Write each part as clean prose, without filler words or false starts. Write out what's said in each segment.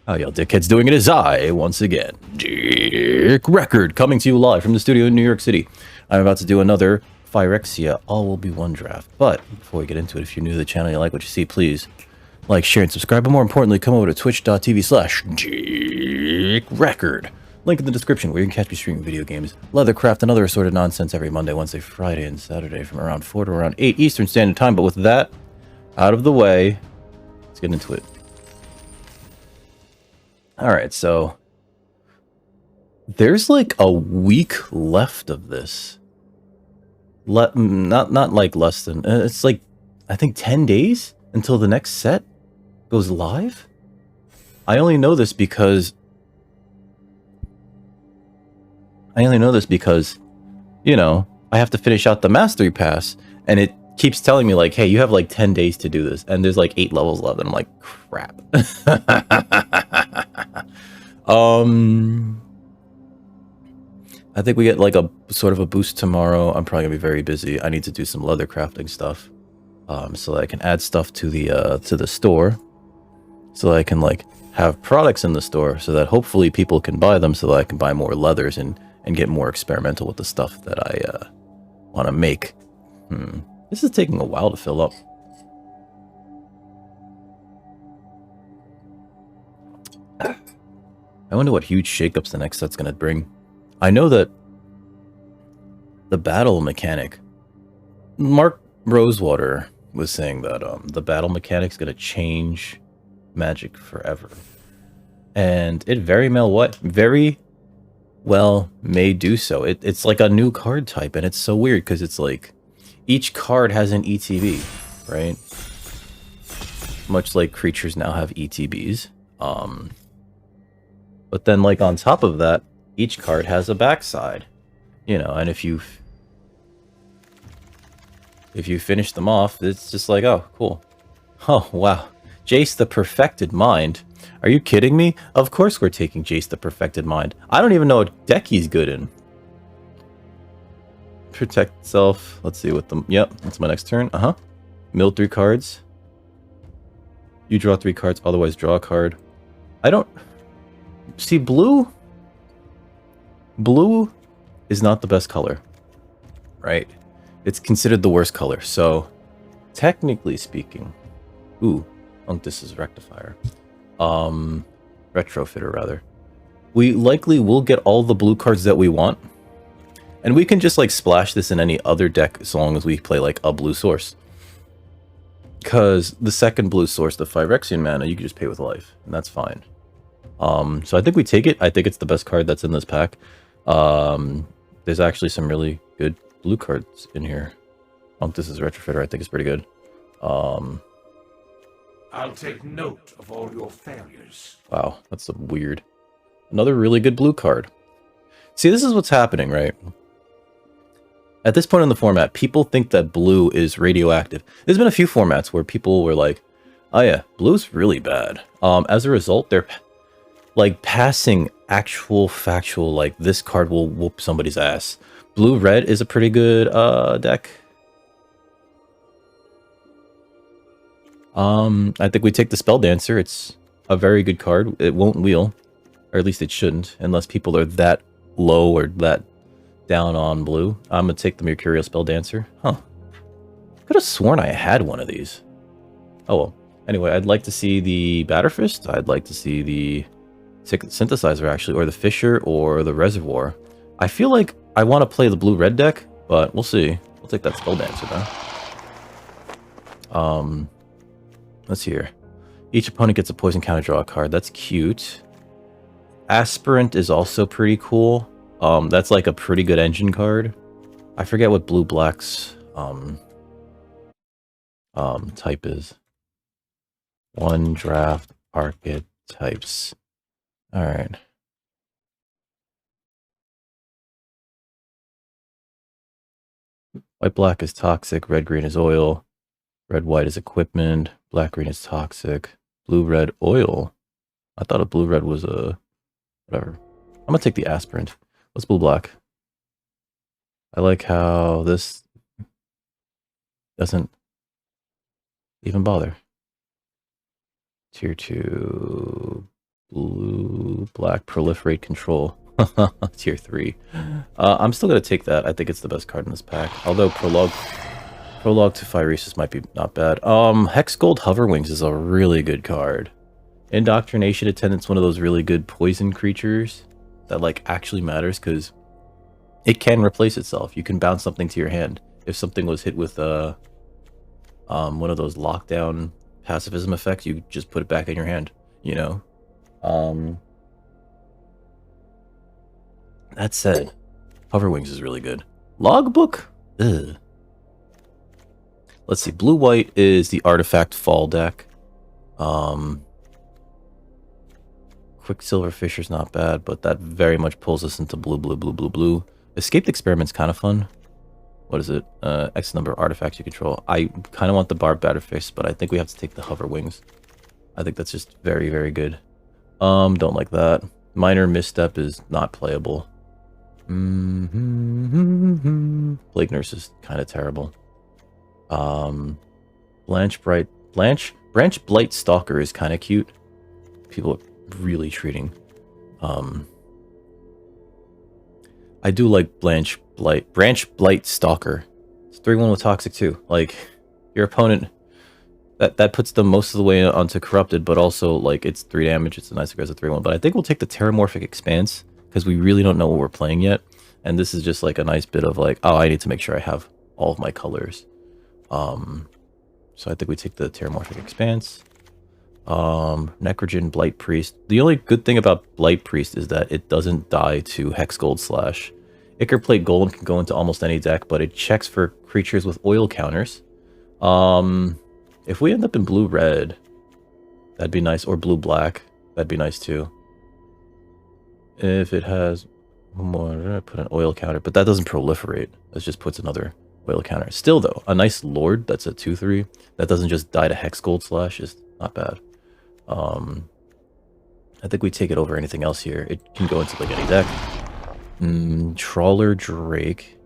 How y'all dickheads doing? It is I, once again, Dick Record, coming to you live from the studio in New York City. I'm about to do another Phyrexia All Will Be One draft. But before we get into it, if you're new to the channel and you like what you see, please like, share, and subscribe. But more importantly, come over to twitch.tv/DickRecord. Link in the description where you can catch me streaming video games, leathercraft, and other assorted nonsense every Monday, Wednesday, Friday, and Saturday from around 4 to around 8 Eastern Standard Time. But with that out of the way, let's get into it. Alright, so there's like a week left of this. Not like less than, it's like, I think 10 days until the next set goes live? I only know this because, you know, I have to finish out the Mastery Pass, and it keeps telling me like, hey, you have like 10 days to do this, and there's like 8 levels left, and I'm like, crap. I think we get like a sort of a boost tomorrow. I'm probably gonna be very busy. I need to do some leather crafting stuff, so that I can add stuff to the store, so that I can like have products in the store, so that hopefully people can buy them, so that I can buy more leathers and get more experimental with the stuff that I want to make. This is taking a while to fill up. I wonder what huge shakeups the next set's gonna bring. I know that the battle mechanic, Mark Rosewater was saying that the battle mechanic's gonna change Magic forever, and it very well may do so. It's like a new card type, and it's so weird because it's like each card has an ETB, right? Much like creatures now have ETBs. But then, like, on top of that, each card has a backside, you know, and if you finish them off, it's just like, oh, cool. Oh, wow. Jace the Perfected Mind. Are you kidding me? Of course we're taking Jace the Perfected Mind. I don't even know what deck he's good in. Protect itself. Let's see what the... Yep, that's my next turn. Mill 3 cards. You draw 3 cards, otherwise draw a card. I don't... See, blue is not the best color, right? It's considered the worst color, so technically speaking... Ooh, this is Rectifier. Retrofitter, rather. We likely will get all the blue cards that we want, and we can just, like, splash this in any other deck as long as we play, like, a blue source. Because the second blue source, the Phyrexian mana, you can just pay with life, and that's fine. So I think we take it. I think it's the best card that's in this pack. There's actually some really good blue cards in here. This is Retrofitter. I think it's pretty good. I'll take note of all your failures. Wow, that's weird. Another really good blue card. See, this is what's happening, right? At this point in the format, people think that blue is radioactive. There's been a few formats where people were like, oh yeah, blue's really bad. As a result, they're like passing actual factual, like, this card will whoop somebody's ass. Blue-red is a pretty good deck. I think we take the Spell Dancer. It's a very good card. It won't wheel, or at least it shouldn't, unless people are that low or that down on blue. I'm gonna take the Mercurial Spell Dancer. Huh. Could have sworn I had one of these. Oh well. Anyway, I'd like to see the Batterfist. I'd like to see the Synthesizer, actually, or the Fisher, or the Reservoir. I feel like I want to play the blue-red deck, but we'll see. We'll take that Spell Dancer, though. Let's see here. Each opponent gets a poison counter, draw a card. That's cute. Aspirant is also pretty cool. That's like a pretty good engine card. I forget what blue-black's type is. One draft archetypes. Alright. White-black is toxic, red-green is oil, red-white is equipment, black-green is toxic, blue-red oil. I thought a blue-red was a... whatever. I'm gonna take the aspirant. What's blue-black? I like how this doesn't even bother. Tier 2 Blue, black, proliferate control. Tier 3. I'm still going to take that. I think it's the best card in this pack. Although Prologue to Phyresis might be not bad. Hex Gold Hoverwings is a really good card. Indoctrination Attendant's one of those really good poison creatures that like actually matters because it can replace itself. You can bounce something to your hand. If something was hit with one of those lockdown pacifism effects, you just put it back in your hand, you know? That said, Hoverwings is really good. Logbook? Ugh. Let's see. Blue-white is the Artifact Fall deck. Quicksilver Fisher's not bad, but that very much pulls us into blue. Escaped Experiment's kind of fun. What is it? X number of artifacts you control. I kind of want the Barbed Batterfish, but I think we have to take the Hoverwings. I think that's just very, very good. Don't like that. Minor Misstep is not playable. Plague Nurse is kind of terrible. Branch Blight Stalker is kind of cute. People are really treating. I do like Branch Blight Stalker. It's 3/1 with Toxic too. Like your opponent, that puts them most of the way onto Corrupted, but also like it's 3 damage. It's a nice aggressive 3/1. But I think we'll take the Terramorphic Expanse because we really don't know what we're playing yet, and this is just like a nice bit of like, oh, I need to make sure I have all of my colors. So I think we take the Terramorphic Expanse. Necrogen Blight Priest. The only good thing about Blight Priest is that it doesn't die to Hex Gold Slash. Ichor Plate Golem can go into almost any deck, but it checks for creatures with oil counters. If we end up in blue-red, that'd be nice, or blue-black, that'd be nice too. If it has more, put an oil counter, but that doesn't proliferate. That just puts another oil counter. Still though, a nice Lord that's a 2/3 that doesn't just die to Hex Gold Slash is not bad. I think we take it over anything else here. It can go into like any deck. Trawler Drake.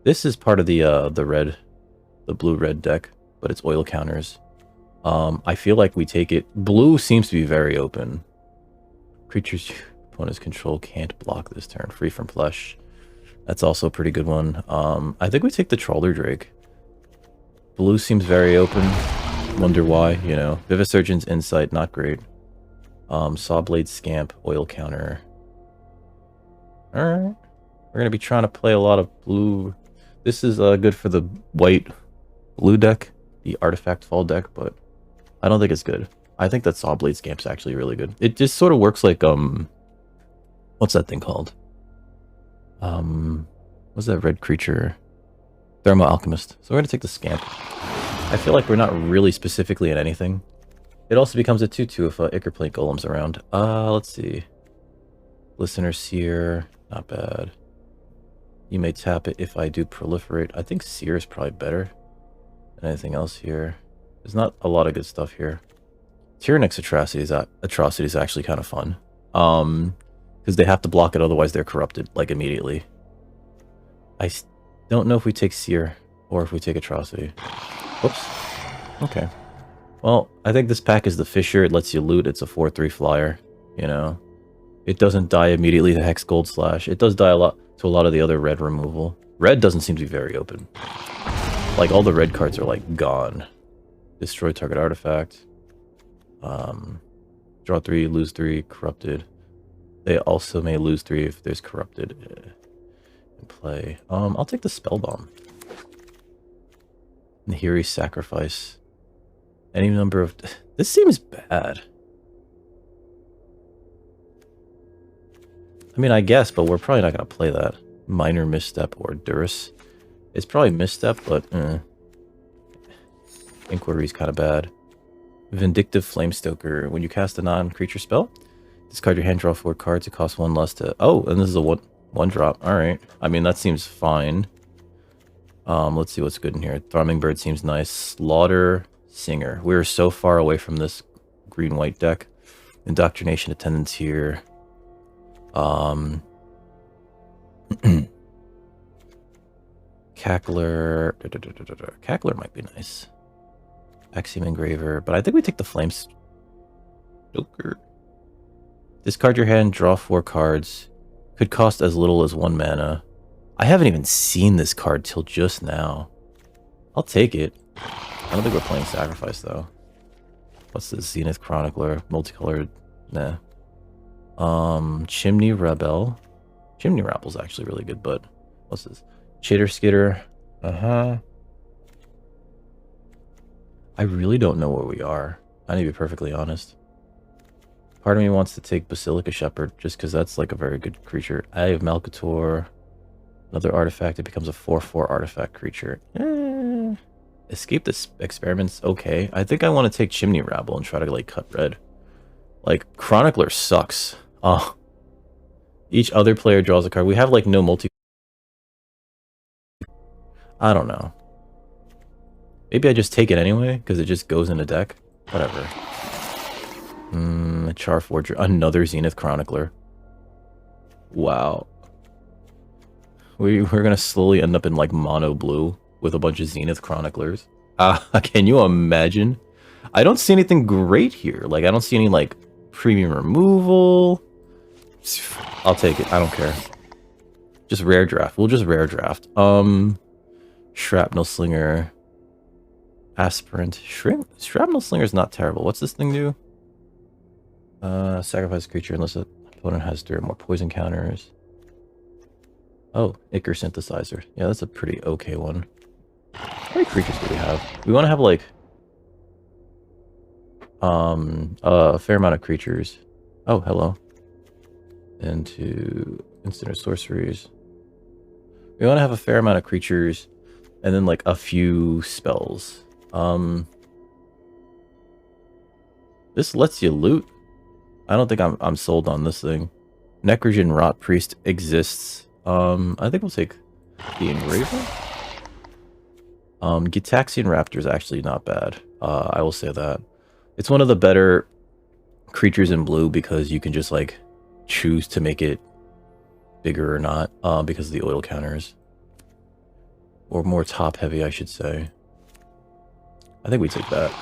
This is part of the blue-red deck, but it's oil counters. I feel like we take it. Blue seems to be very open. Creatures opponent's control can't block this turn. Free from flesh. That's also a pretty good one. I think we take the Trawler Drake. Blue seems very open. Wonder why, you know. Vivisurgeon's Insight, not great. Sawblade Scamp, oil counter. Alright. We're gonna be trying to play a lot of blue. This is good for the white blue deck, the Artifact Fall deck, but I don't think it's good. I think that Sawblade Scamp's actually really good. It just sort of works like what's that thing called? What's that red creature? Thermo Alchemist. So we're gonna take the Scamp. I feel like we're not really specifically in anything. It also becomes a 2/2 if Ichor Plate Golem's around. Let's see. Listener Seer, not bad. You may tap it if I do proliferate. I think Seer is probably better than anything else here. There's not a lot of good stuff here. Tyrannix Atrocity is actually kind of fun. Because they have to block it, otherwise they're corrupted, like, immediately. I don't know if we take Seer or if we take Atrocity. Whoops. Okay. Well, I think this pack is the Fisher. It lets you loot. It's a 4/3 flyer, you know. It doesn't die immediately to Hex Gold Slash. It does die to a lot of the other red removal. Red doesn't seem to be very open. Like, all the red cards are, like, gone. Destroy target artifact. Draw 3, lose 3, corrupted. They also may lose 3 if there's corrupted in play. I'll take the Spell Bomb. Nahiri Sacrifice. Any number of... This seems bad. I mean, I guess, but we're probably not going to play that. Minor Misstep or Durus. It's probably Misstep, but... Inquiry's kind of bad. Vindictive Flamestoker. When you cast a non-creature spell, discard your hand, draw 4 cards. It costs 1 less to... Oh, and this is a one drop. Alright. I mean, that seems fine. Let's see what's good in here. Thrumming Bird seems nice. Slaughter Singer. We're so far away from this green-white deck. Indoctrination Attendants here. Cackler. Cackler might be nice. Axiom Engraver. But I think we take the Flamestoker. Discard your hand, draw 4 cards. Could cost as little as 1 mana. I haven't even seen this card till just now. I'll take it. I don't think we're playing Sacrifice, though. What's this? Zenith Chronicler. Multicolored. Nah. Chimney Rebel. Chimney Rebel's actually really good, but... What's this? Chitter Skitter. I really don't know where we are. I need to be perfectly honest. Part of me wants to take Basilica Shepherd, just because that's like a very good creature. I have Malcator. Another artifact. It becomes a 4/4 artifact creature. Escape the Experiments. Okay. I think I want to take Chimney Rabble and try to like cut red. Like, Chronicler sucks. Oh. Each other player draws a card. We have like no multi... I don't know. Maybe I just take it anyway, because it just goes in a deck. Whatever. Charforger. Another Zenith Chronicler. Wow. We're gonna slowly end up in like mono blue with a bunch of Zenith Chroniclers. Can you imagine? I don't see anything great here. Like, I don't see any like premium removal. I'll take it. I don't care. Just rare draft. We'll just rare draft. Shrapnel Slinger. Aspirant. Shrapnel Slinger is not terrible. What's this thing do? Sacrifice creature unless the opponent has 3 or more poison counters. Oh, Ichor Synthesizer. Yeah, that's a pretty okay one. How many creatures do we have? We want to have like a fair amount of creatures. Oh, hello. Into instant or sorceries. We want to have a fair amount of creatures and then like a few spells. This lets you loot. I don't think I'm sold on this thing. Necrogen Rot Priest exists. I think we'll take the Engraver. Gitaxian Raptor is actually not bad. I will say that. It's one of the better creatures in blue because you can just like choose to make it bigger or not, because of the oil counters. Or more top heavy, I should say. I think we take that.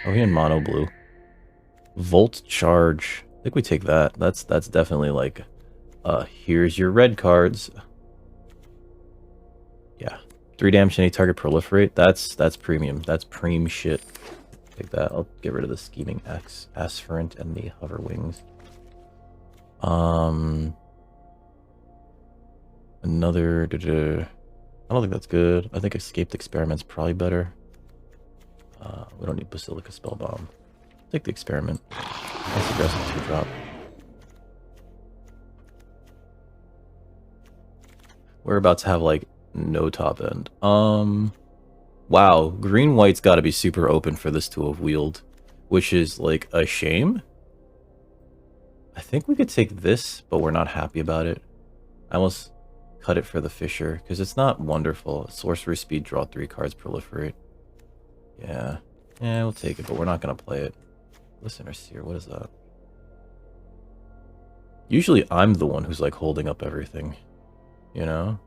Are we in mono blue? Volt Charge. I think we take that. That's definitely like, here's your red cards. Yeah. 3 damage any target proliferate. That's premium. That's preem shit. Take that. I'll get rid of the Scheming Aspirant and the Hover Wings. Another... I don't think that's good. I think Escaped Experiment's probably better. We don't need Basilica Spellbomb. Take the Experiment. Nice aggressive 2-drop. We're about to have like no top end. Wow, green-white's got to be super open for this to have wheeled, which is like a shame. I think we could take this, but we're not happy about it. I almost cut it for the Fisher because it's not wonderful. Sorcery speed, draw 3 cards, proliferate. Yeah, we'll take it, but we're not gonna play it. Listener Seer, what is that? Usually I'm the one who's like holding up everything, you know?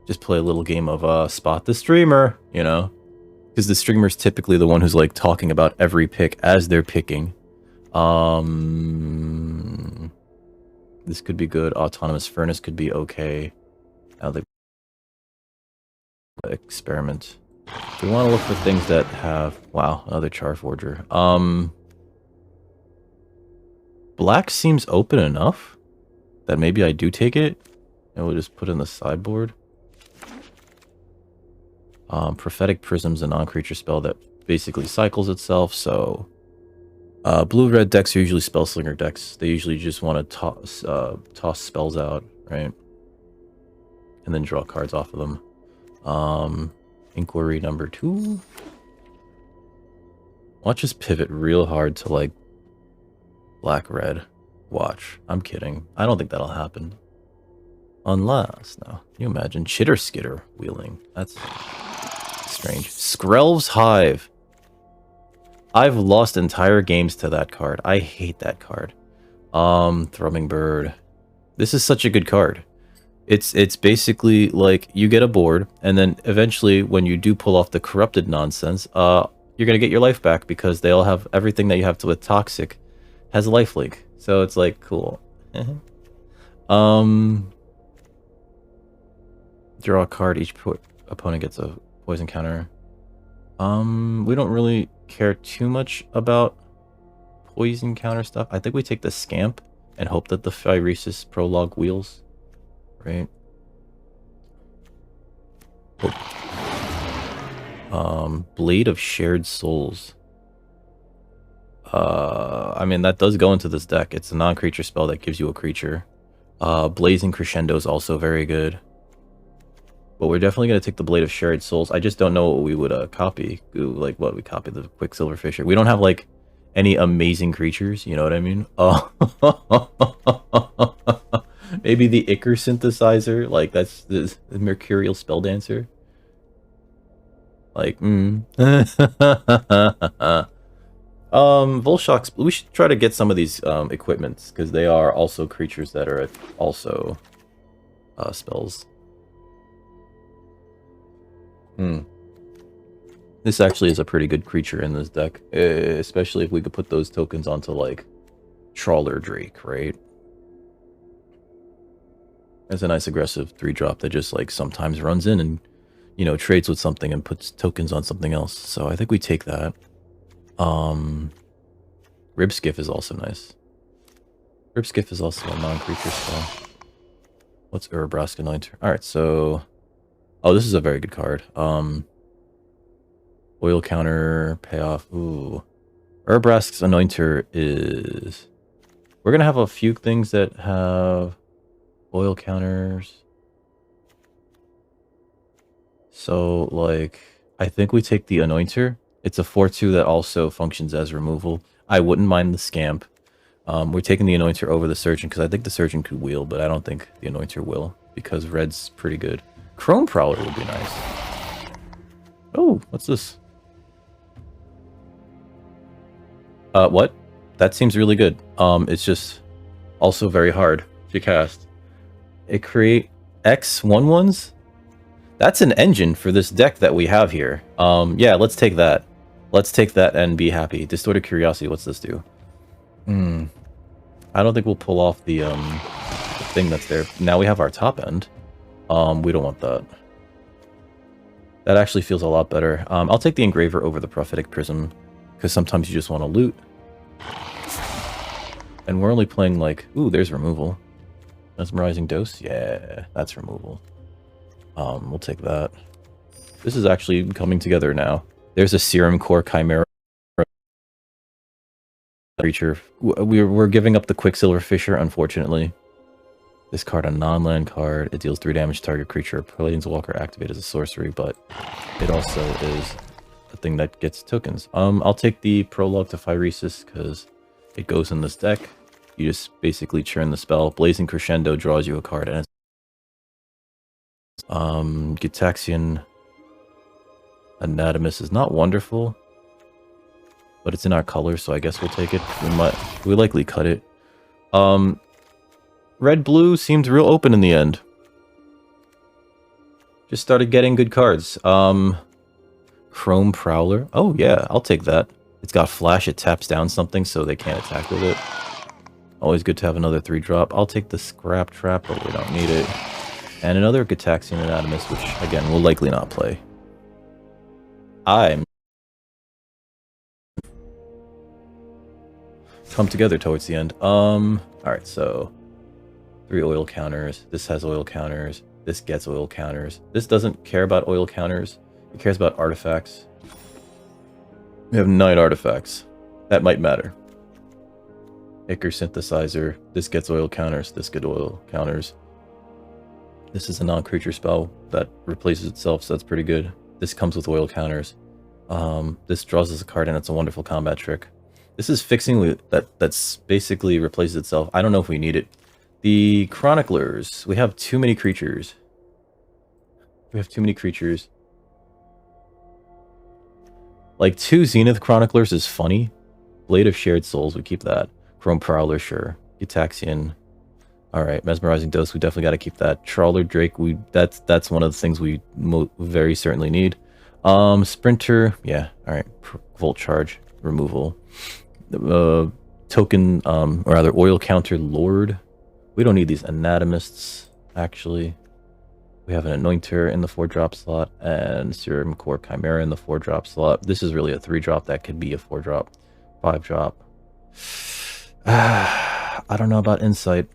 Just play a little game of spot the streamer, you know? Because the streamer's typically the one who's like talking about every pick as they're picking. This could be good. Autonomous Furnace could be okay. Now they experiment. We want to look for things that have... Wow, another Charforger. Black seems open enough that maybe I do take it. And we'll just put it in the sideboard. Prophetic Prism's a non-creature spell that basically cycles itself, so... Blue-red decks are usually Spellslinger decks. They usually just want to toss spells out, right? And then draw cards off of them. Inquiry number 2. Watch us pivot real hard to, like, black-red. Watch. I'm kidding. I don't think that'll happen. Unless... No. Can you imagine? Chitter Skitter wheeling. That's strange. Skrelv's Hive. I've lost entire games to that card. I hate that card. Thrumming Bird. This is such a good card. It's basically like you get a board, and then eventually when you do pull off the corrupted nonsense, you're gonna get your life back because they all have everything that you have to with toxic has a life leak. So it's like cool. Draw a card. Each opponent gets a poison counter. We don't really care too much about poison counter stuff. I think we take the Scamp and hope that the Phyresis prologue wheels. Right? Blade of Shared Souls. I mean, that does go into this deck. It's a non-creature spell that gives you a creature. Blazing Crescendo is also very good. But we're definitely going to take the Blade of Shared Souls. I just don't know what we would copy. Like, what we copy, the Quicksilver Fisher. We don't have, like, any amazing creatures, you know what I mean? Maybe the Ichor Synthesizer, like, that's the Mercurial Spelldancer. Like, Volshocks, we should try to get some of these equipments, because they are also creatures that are also spells. This actually is a pretty good creature in this deck, especially if we could put those tokens onto, like, Trawler Drake, right? It's a nice aggressive 3-drop that just, like, sometimes runs in and, you know, trades with something and puts tokens on something else. So I think we take that. Ribskiff is also nice. Ribskiff is also a non-creature spell. What's Urabrask Anointer? Alright, so... Oh, this is a very good card. Oil counter, payoff. Ooh. Urabrask's Anointer is... We're gonna have a few things that have oil counters. So, like, I think we take the Anointer. It's a 4/2 that also functions as removal. I wouldn't mind the Scamp. We're taking the Anointer over the Surgeon, because I think the Surgeon could wheel, but I don't think the Anointer will, because red's pretty good. Chrome Prowler would be nice. Oh, what's this? What? That seems really good. It's just also very hard to cast. It create X 1/1s? That's an engine for this deck that we have here. Yeah, let's take that. Let's take that and be happy. Distorted Curiosity, what's this do? I don't think we'll pull off the thing that's there. Now we have our top end. We don't want that. That actually feels a lot better. I'll take the Engraver over the Prophetic Prism, because sometimes you just want to loot. And we're only playing like... Ooh, there's removal. Mesmerizing Dose? Yeah, that's removal. We'll take that. This is actually coming together now. There's a Serum Core Chimera creature. We're giving up the Quicksilver Fisher, unfortunately. This card, a non-land card. It deals 3 damage to target creature. Planeswalker activated as a sorcery, but it also is a thing that gets tokens. I'll take the Prologue to Phyresis, because it goes in this deck. You just basically churn the spell. Blazing Crescendo draws you a card, and it's Gitaxian Anatomist is not wonderful, but it's in our color, so I guess we'll take it. We likely cut it. Red blue seemed real open in the end. Just started getting good cards. Chrome Prowler. Oh yeah, I'll take that. It's got flash, it taps down something so they can't attack with it. Always good to have another 3-drop. I'll take the Scrap Trap, but we don't need it. And another Gitaxian Anatomist, which again we'll likely not play. I'm come together towards the end. Alright, so 3 oil counters. This has oil counters. This gets oil counters. This doesn't care about oil counters. It cares about artifacts. We have 9 artifacts. That might matter. Ichor Synthesizer. This gets oil counters. This gets oil counters. This is a non-creature spell that replaces itself, so that's pretty good. This comes with oil counters. This draws us a card, and it's a wonderful combat trick. This is fixing that's basically replaces itself. I don't know if we need it. The Chroniclers. We have too many creatures. We have too many creatures. Like, 2 Zenith Chroniclers is funny. Blade of Shared Souls, we keep that. Chrome Prowler, sure. Gitaxian. Alright, Mesmerizing Dose, we definitely got to keep that. Trawler Drake, that's one of the things we very certainly need. Sprinter, yeah, alright. Volt charge, removal. Token, or rather, oil counter lord. We don't need these anatomists, actually. We have an anointer in the 4-drop slot, and serum core chimera in the 4-drop slot. This is really a 3-drop, that could be a 4-drop, 5-drop. I don't know about insight.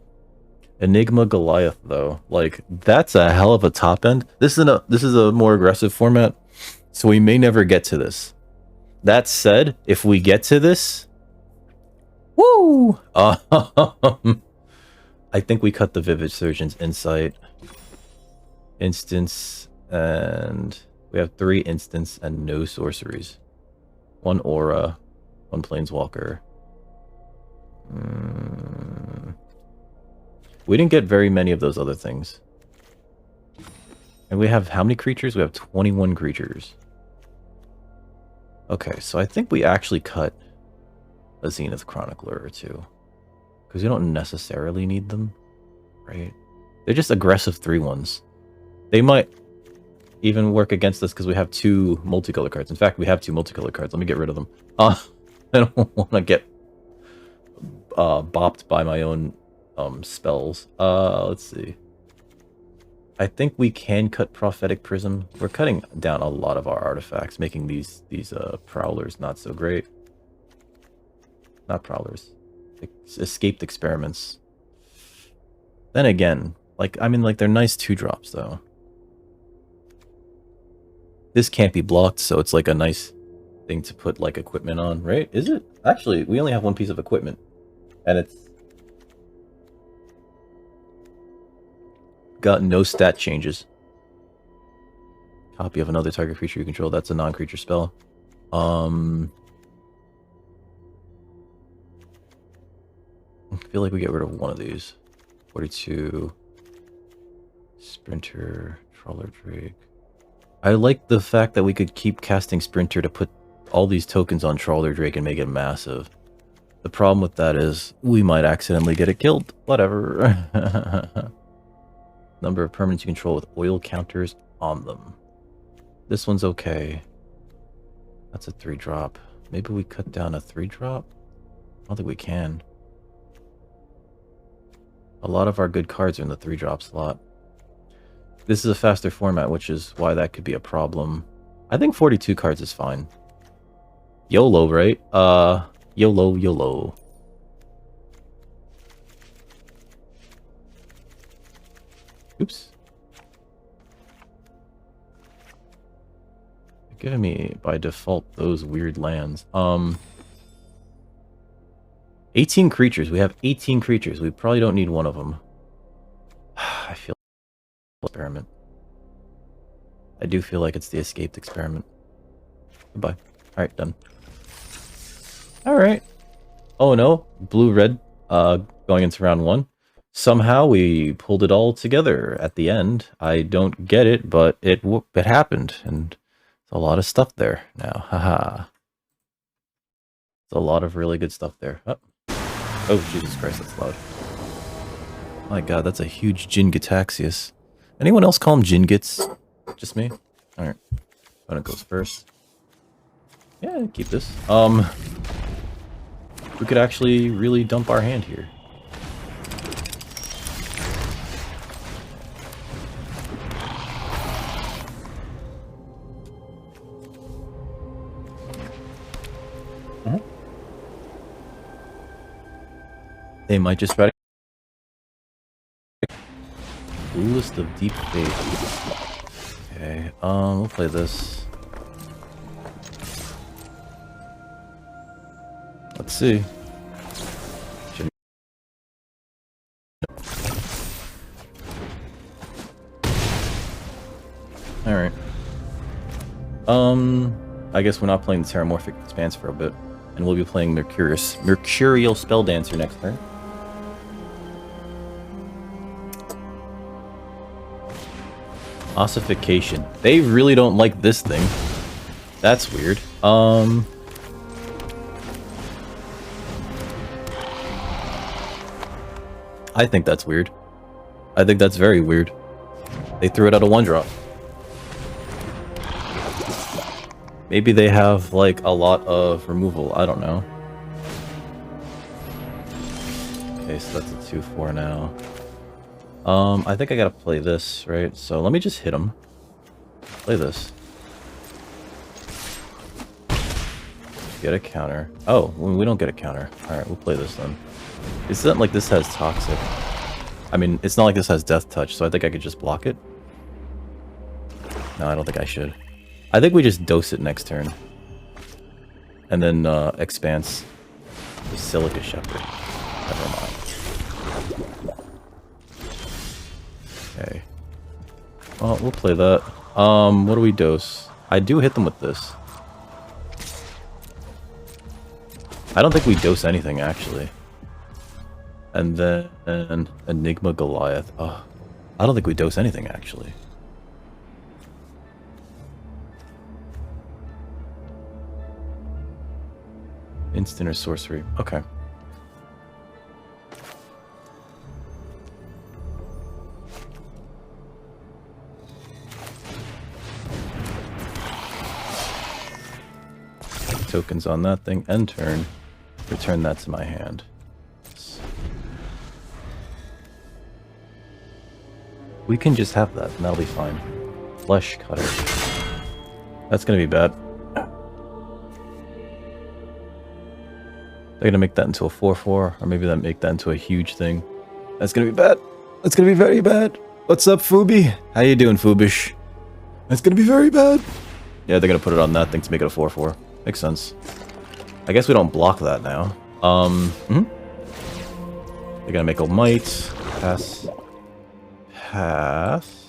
Enigma Goliath, though, like, that's a hell of a top end. This is a more aggressive format, so we may never get to this. That said, if we get to this, woo! I think we cut the Vivid Surgeon's insight, instance, and we have 3 instance and no sorceries. 1 aura, 1 planeswalker. We didn't get very many of those other things. And we have how many creatures? We have 21 creatures. Okay, so I think we actually cut a Zenith Chronicler or 2. Because we don't necessarily need them, right? They're just aggressive 3/1s. They might even work against us because we have 2 multicolor cards. In fact, we have 2 multicolor cards. Let me get rid of them. I don't want to get bopped by my own spells. Let's see. I think we can cut Prophetic Prism. We're cutting down a lot of our artifacts, making these prowlers not so great. Not prowlers. Escaped experiments. Then again, like, I mean, like, they're nice 2-drops though. This can't be blocked, so it's like a nice thing to put like equipment on, right? Is it? Actually, we only have 1 piece of equipment, and it's got no stat changes. Copy of another target creature you control. That's a non-creature spell. I feel like we get rid of 1 of these. 42. Sprinter. Trawler Drake. I like the fact that we could keep casting Sprinter to put all these tokens on Trawler Drake and make it massive. The problem with that is we might accidentally get it killed. Whatever. Number of permanents you control with oil counters on them. This one's okay. That's a 3-drop. Maybe we cut down a 3-drop? I don't think we can. A lot of our good cards are in the 3-drop slot. This is a faster format, which is why that could be a problem. I think 42 cards is fine. YOLO, right? YOLO, YOLO. Oops. You're giving me, by default, those weird lands. 18 creatures. We have 18 creatures. We probably don't need 1 of them. I feel experiment. I do feel like it's the escaped experiment. Goodbye. Alright, done. Alright. Oh no. Blue-red going into round 1. Somehow we pulled it all together at the end. I don't get it, but it happened. And there's a lot of stuff there now. Haha. There's a lot of really good stuff there. Oh, Jesus Christ, that's loud. My god, that's a huge Jin-Gitaxias. Anyone else call him Jin-Gits? Just me? Alright. Opponent goes first. Yeah, keep this. We could actually really dump our hand here. They might just try to... Coolest of Deep Faith. Okay, we'll play this. Let's see. Alright. I guess we're not playing the Terramorphic Expanse for a bit. And we'll be playing Mercurial Spelldancer next turn. Ossification. They really don't like this thing. That's weird. I think that's weird. I think that's very weird. They threw it out a 1-drop. Maybe they have, like, a lot of removal. I don't know. Okay, so that's a 2-4 now. I think I gotta play this, right? So let me just hit him. Play this. Get a counter. Oh, we don't get a counter. Alright, we'll play this then. It's not like this has toxic. I mean, it's not like this has death touch, so I think I could just block it. No, I don't think I should. I think we just dose it next turn. And then, expanse the Silica Shepherd. Never mind. Okay. Well, we'll play that. What do we dose? I do hit them with this. I don't think we dose anything, actually. And then Enigma Goliath. Oh, I don't think we dose anything, actually. Instant or sorcery. Okay. Tokens on that thing. End turn. Return that to my hand. We can just have that, and that'll be fine. Flesh Cutter. That's gonna be bad. They're gonna make that into a 4-4, or maybe that make that into a huge thing. That's gonna be bad. That's gonna be very bad. What's up, Fubi? How you doing, Fubish? That's gonna be very bad. Yeah, they're gonna put it on that thing to make it a 4-4. Makes sense. I guess we don't block that now. They're gonna make a might. Pass. Pass.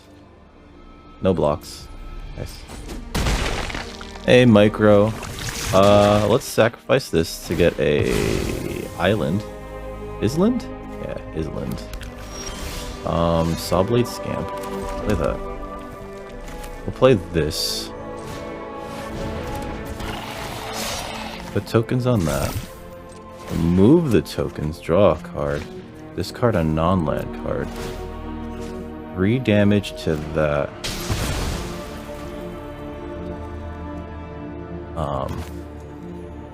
No blocks. Nice. Hey, Micro. Let's sacrifice this to get a island. Island? Yeah, Island. Sawblade Scamp. Play that. We'll play this. Put tokens on that. Remove the tokens. Draw a card. Discard a non-land card. 3 damage to that.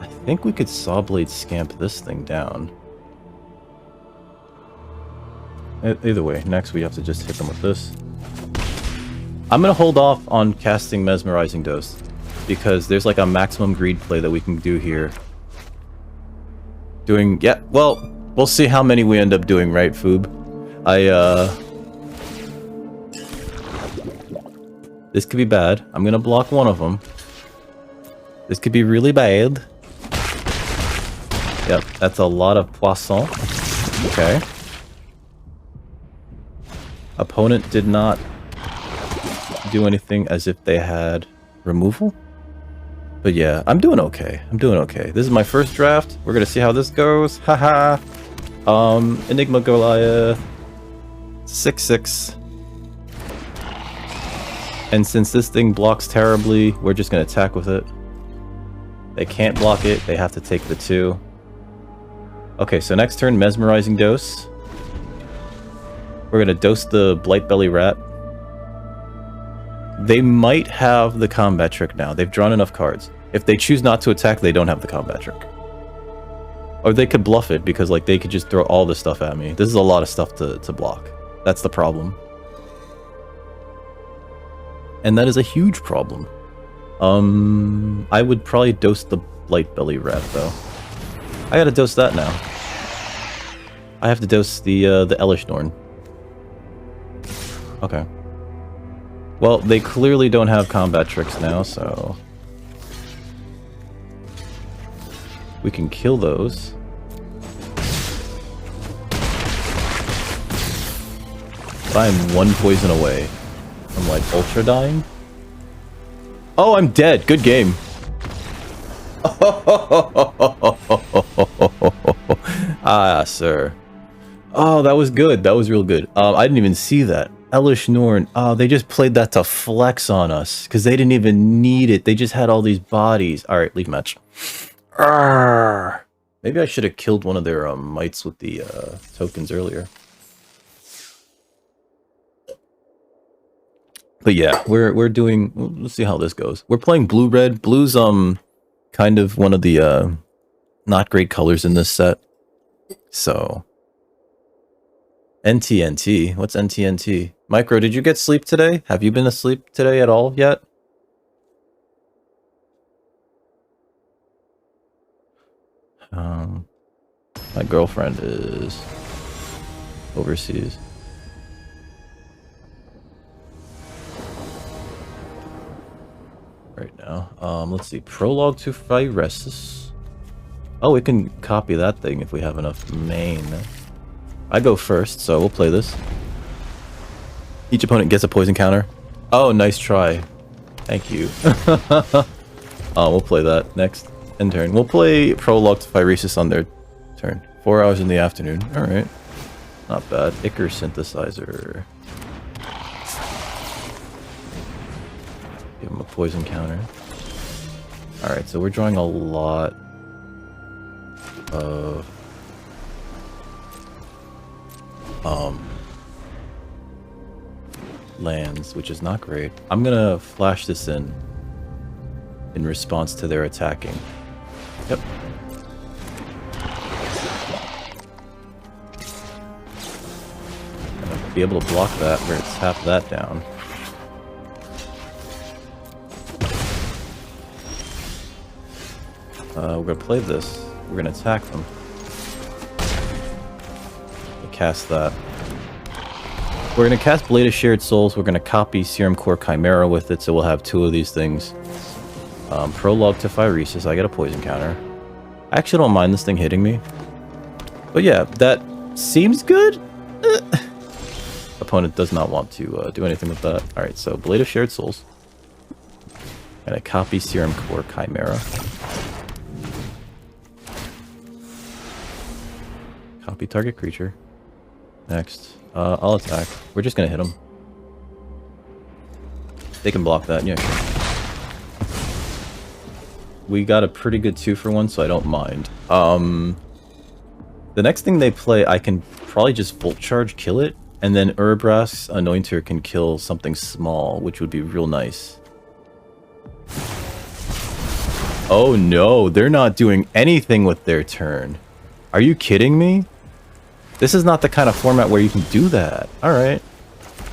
I think we could Sawblade Scamp this thing down. Either way, next we have to just hit them with this. I'm gonna hold off on casting Mesmerizing Dose, because there's like a maximum greed play that we can do here. Yeah, well, we'll see how many we end up doing, right, Foob? This could be bad. I'm gonna block one of them. This could be really bad. Yep, that's a lot of poisson. Okay. Opponent did not do anything as if they had removal. But yeah, I'm doing okay. I'm doing okay. This is my first draft. We're gonna see how this goes. Haha. Enigma Goliath. 6/6. And since this thing blocks terribly, we're just gonna attack with it. They can't block it. They have to take the 2. Okay, so next turn, Mesmerizing Dose. We're gonna dose the Blightbelly Rat. They might have the combat trick now. They've drawn enough cards. If they choose not to attack, they don't have the combat trick. Or they could bluff it, because like they could just throw all this stuff at me. This is a lot of stuff to block. That's the problem. And that is a huge problem. I would probably dose the Blightbelly Rat, though. I gotta dose that now. I have to dose the Elish Norn. Okay. Well, they clearly don't have combat tricks now, so... we can kill those. I'm 1 poison away from, like, ultra dying. Oh, I'm dead. Good game. Ah, sir. Oh, that was good. That was real good. I didn't even see that. Elish Norn. Oh, they just played that to flex on us, because they didn't even need it. They just had all these bodies. All right, leave match. Arrgh. Maybe I should have killed one of their mites with the tokens earlier. But yeah, we're doing. Let's see how this goes. We're playing blue red. Blue's kind of one of the not great colors in this set. So NTNT. What's NTNT? Micro, did you get sleep today? Have you been asleep today at all yet? My girlfriend is overseas. Right now. Let's see. Prologue to Phyresis. Oh, we can copy that thing if we have enough main. I go first, so we'll play this. Each opponent gets a poison counter. Oh, nice try. Thank you. We'll play that next. End turn. We'll play Prologue to Phyresis on their turn. 4 hours in the afternoon. Alright. Not bad. Ichor Synthesizer. Give him a poison counter. Alright, so we're drawing a lot of lands, which is not great. I'm gonna flash this in response to their attacking. Yep. I'm gonna be able to block that or tap that down. We're gonna play this. We're gonna attack them. We'll cast that. We're gonna cast Blade of Shared Souls. We're gonna copy Serum Core Chimera with it, so we'll have 2 of these things. Prologue to Phyresis. I get a poison counter. I actually don't mind this thing hitting me. But yeah, that seems good. Opponent does not want to do anything with that. Alright, so Blade of Shared Souls. And I copy Serum Core Chimera. Copy target creature. Next. I'll attack. We're just gonna hit them. They can block that, yeah. We got a pretty good 2-for-1, so I don't mind. The next thing they play, I can probably just Volt Charge, kill it, and then Urabrask's Anointer can kill something small, which would be real nice. Oh no, they're not doing anything with their turn. Are you kidding me? This is not the kind of format where you can do that. Alright.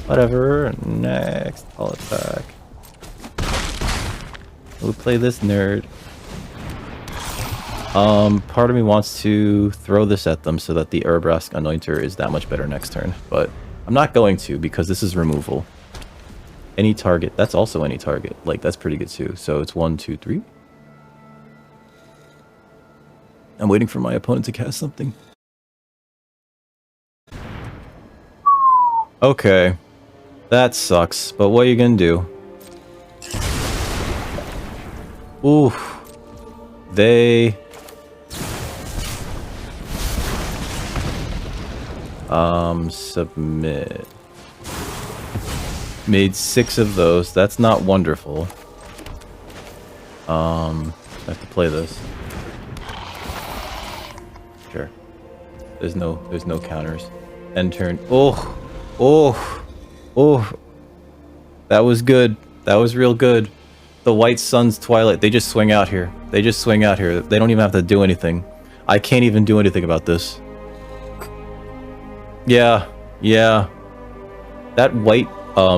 Whatever. Next. I'll attack. We'll play this nerd. Part of me wants to throw this at them so that the Urabrask Anointer is that much better next turn. But I'm not going to because this is removal. Any target. That's also any target. Like, that's pretty good too. So it's 1, 2, 3. I'm waiting for my opponent to cast something. Okay. That sucks, but what are you gonna do? Ooh. They... submit. Made 6 of those. That's not wonderful. I have to play this. Sure. There's no counters. End turn. Oh! Oh! Oh! That was good. That was real good. The White Sun's Twilight. They just swing out here. They just swing out here. They don't even have to do anything. I can't even do anything about this. Yeah. Yeah. That white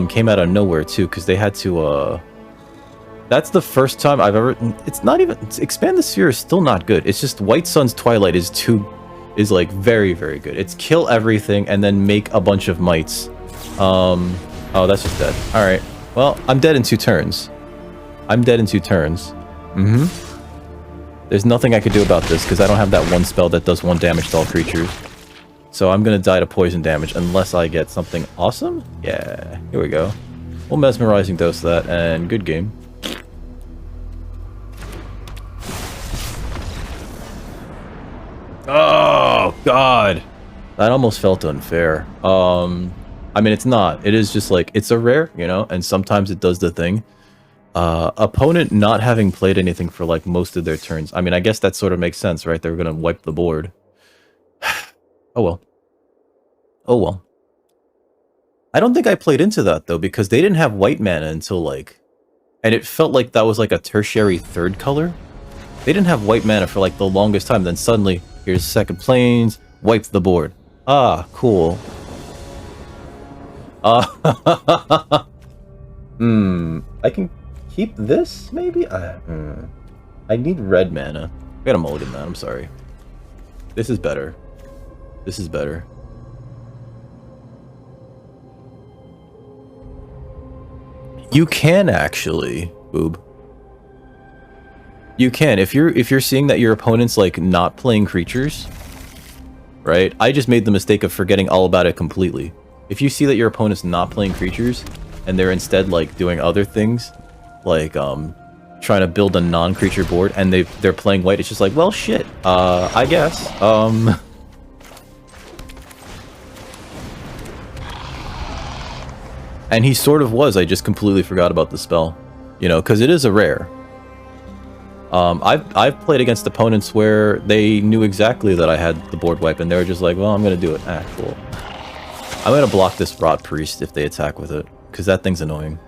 came out of nowhere too, because they had to that's the first time I've ever... It's not even... Expand the Sphere is still not good. It's just White Sun's Twilight is like very, very good. It's kill everything and then make a bunch of mites. Oh, that's just dead. Alright. Well, I'm dead in 2 turns. I'm dead in 2 turns. Mm-hmm. There's nothing I could do about this because I don't have that one spell that does 1 damage to all creatures. So I'm gonna die to poison damage unless I get something awesome. Yeah, here we go. We'll Mesmerizing Dose that, and good game. Oh, God. That almost felt unfair. I mean, it's not. It is just like, it's a rare, you know, and sometimes it does the thing. Opponent not having played anything for, like, most of their turns. I mean, I guess that sort of makes sense, right? They're gonna wipe the board. Oh, well. Oh, well. I don't think I played into that, though, because they didn't have white mana until, like... And it felt like that was, like, a tertiary third color. They didn't have white mana for, like, the longest time. Then suddenly, here's second planes, wipe the board. Ah, cool. I can keep this, maybe? I need red mana. I gotta mulligan that, I'm sorry. This is better. This is better. You can actually, Boob. You can. If you're seeing that your opponent's like not playing creatures, right? I just made the mistake of forgetting all about it completely. If you see that your opponent's not playing creatures and they're instead like doing other things, like trying to build a non-creature board and they're playing white, it's just like, well shit. I guess. And he sort of was. I just completely forgot about the spell, you know, because it is a rare. I've played against opponents where they knew exactly that I had the board wipe, and they were just like, "Well, I'm gonna do it." Ah, cool. I'm gonna block this Wrought Priest if they attack with it, because that thing's annoying.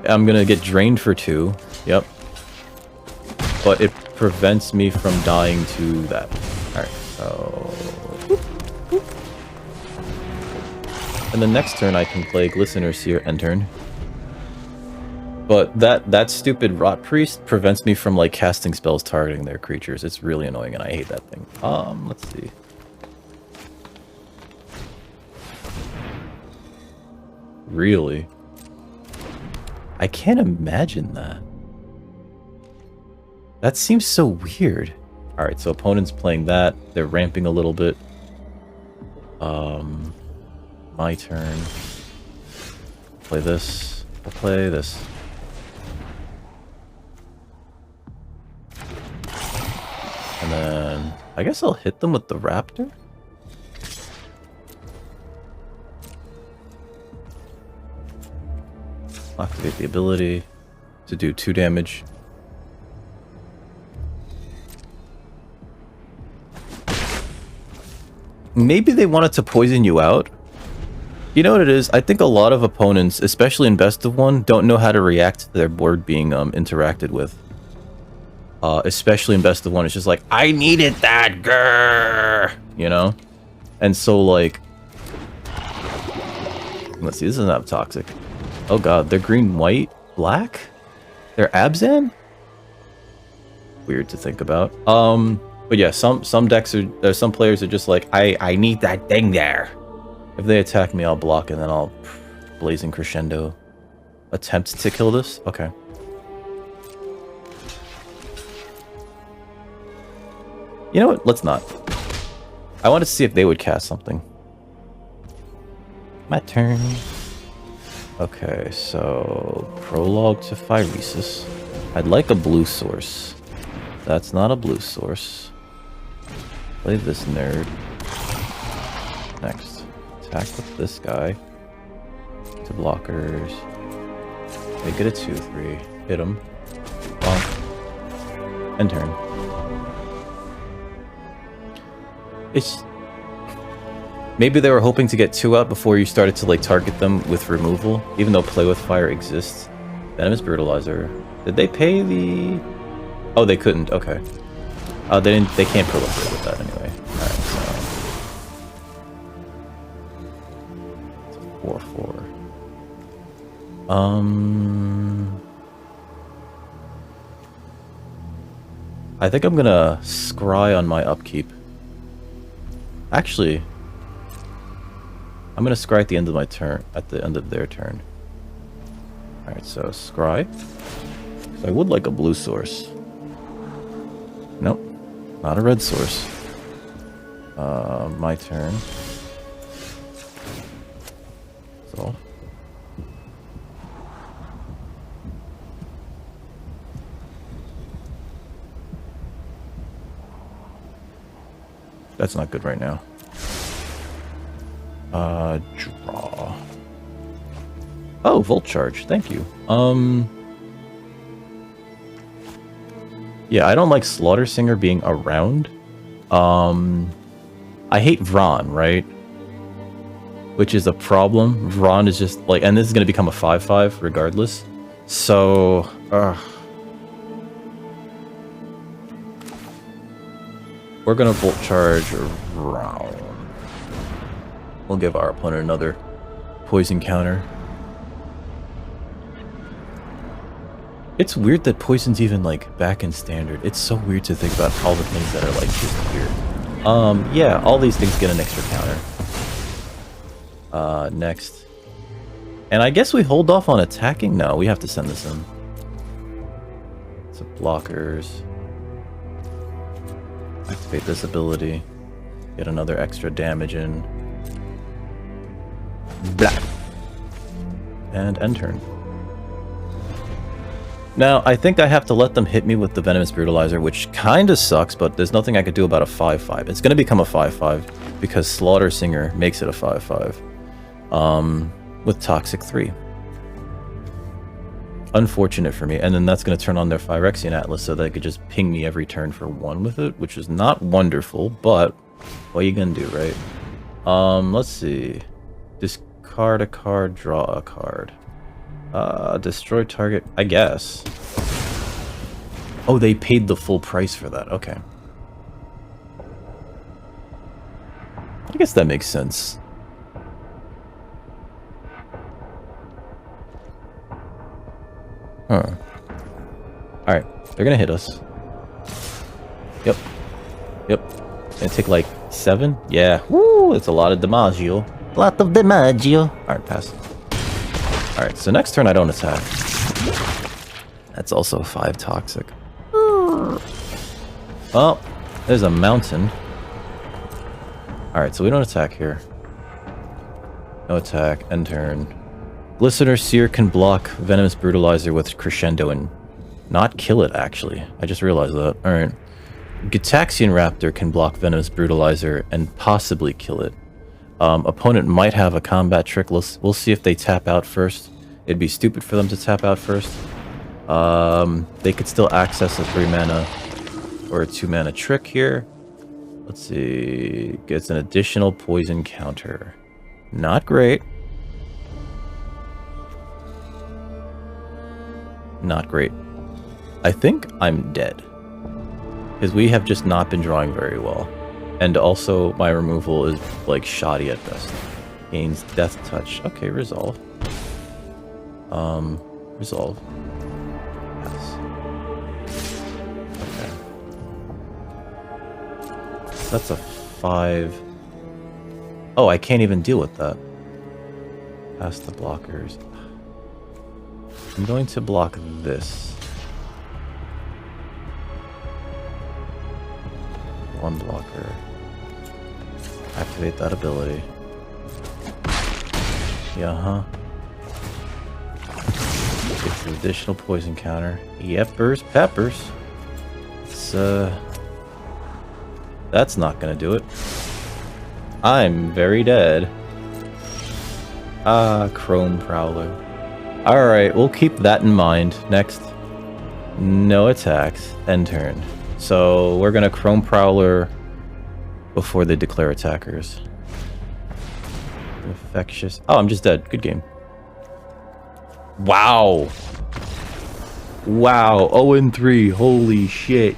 I'm gonna get drained for 2. Yep. But it prevents me from dying to that. All right. So. And the next turn I can play Glistener Seer end turn. But that stupid Wrought Priest prevents me from like casting spells targeting their creatures. It's really annoying and I hate that thing. Let's see. Really? I can't imagine that. That seems so weird. Alright, so opponent's playing that. They're ramping a little bit. My turn. Play this. We'll play this. And then I guess I'll hit them with the Raptor. Activate the ability to do 2 damage. Maybe they wanted to poison you out. You know what it is? I think a lot of opponents, especially in Best of 1, don't know how to react to their board being interacted with. Especially in Best of 1, it's just like, I needed that, grrr! You know? And so, like... Let's see, this is not toxic. Oh god, they're green, white, black? They're Abzan? Weird to think about. But yeah, some decks are... some players are just like, I need that thing there! If they attack me, I'll block and then I'll Blazing Crescendo. Attempt to kill this? Okay. You know what? Let's not. I wanted to see if they would cast something. My turn. Okay, so... Prologue to Phyresis. I'd like a blue source. That's not a blue source. Play this nerd. Next. Attack with this guy. 2 blockers. Make it a 2/3. Hit him. Bonk. End turn. It's... Maybe they were hoping to get 2 out before you started to like target them with removal, even though Play with Fire exists. Venomous Brutalizer. Did they pay the... Oh, they couldn't. Okay. They can't proliferate with that anyway. Alright, so... 4/4. I think I'm gonna scry on my upkeep. Actually, I'm gonna scry at the end of my turn, at the end of their turn. Alright, so scry. I would like a blue source. Nope, not a red source. My turn. So. That's not good right now. Draw. Oh, Volt Charge. Thank you. Yeah, I don't like Slaughter Singer being around. I hate Vron, right? Which is a problem. Vron is just like, and this is going to become a 5/5 regardless. So, we're going to Volt Charge Vron. We'll give our opponent another poison counter. It's weird that poison's even like back in standard. It's so weird to think about all the things that are like just here. Yeah, all these things get an extra counter. Next. And I guess we hold off on attacking? No, we have to send this in. So blockers. Activate this ability. Get another extra damage in. Blah. And end turn. Now, I think I have to let them hit me with the Venomous Brutalizer, which kinda sucks, but there's nothing I could do about a 5/5. It's gonna become a 5/5 because Slaughter Singer makes it a 5/5. With Toxic 3. Unfortunate for me. And then that's gonna turn on their Phyrexian Atlas so they could just ping me every turn for 1 with it, which is not wonderful, but what are you gonna do, right? Let's see. Discard a card, draw a card. Destroy target, I guess. Oh, they paid the full price for that. Okay. I guess that makes sense. Huh. Alright, they're gonna hit us. Yep. Yep. Gonna take like 7? Yeah. Woo! It's a lot of DiMaggio. Lot of DiMaggio. Alright, pass. Alright, so next turn I don't attack. That's also 5 toxic. Well, there's a mountain. Alright, so we don't attack here. No attack, end turn. Glistener Seer can block Venomous Brutalizer with Crescendo and not kill it, actually. I just realized that. Alright. Gitaxian Raptor can block Venomous Brutalizer and possibly kill it. Opponent might have a combat trick. We'll see if they tap out first. It'd be stupid for them to tap out first. They could still access a 3 mana or a 2 mana trick here. Let's see. Gets an additional poison counter. Not great. Not great. I think I'm dead. Because we have just not been drawing very well. And also, my removal is, like, shoddy at best. Gains Death Touch. Okay, resolve. Resolve. Yes. Okay. That's a 5. Oh, I can't even deal with that. Past the blockers. I'm going to block this. 1 blocker. Activate that ability. Yeah, Get the additional poison counter. Yepers, peppers. It's, that's not gonna do it. I'm very dead. Ah, Chrome Prowler. Alright, we'll keep that in mind. Next. No attacks. End turn. So, we're gonna Chrome Prowler before they declare attackers. Infectious. Oh, I'm just dead. Good game. Wow. Wow. 0-3. Holy shit.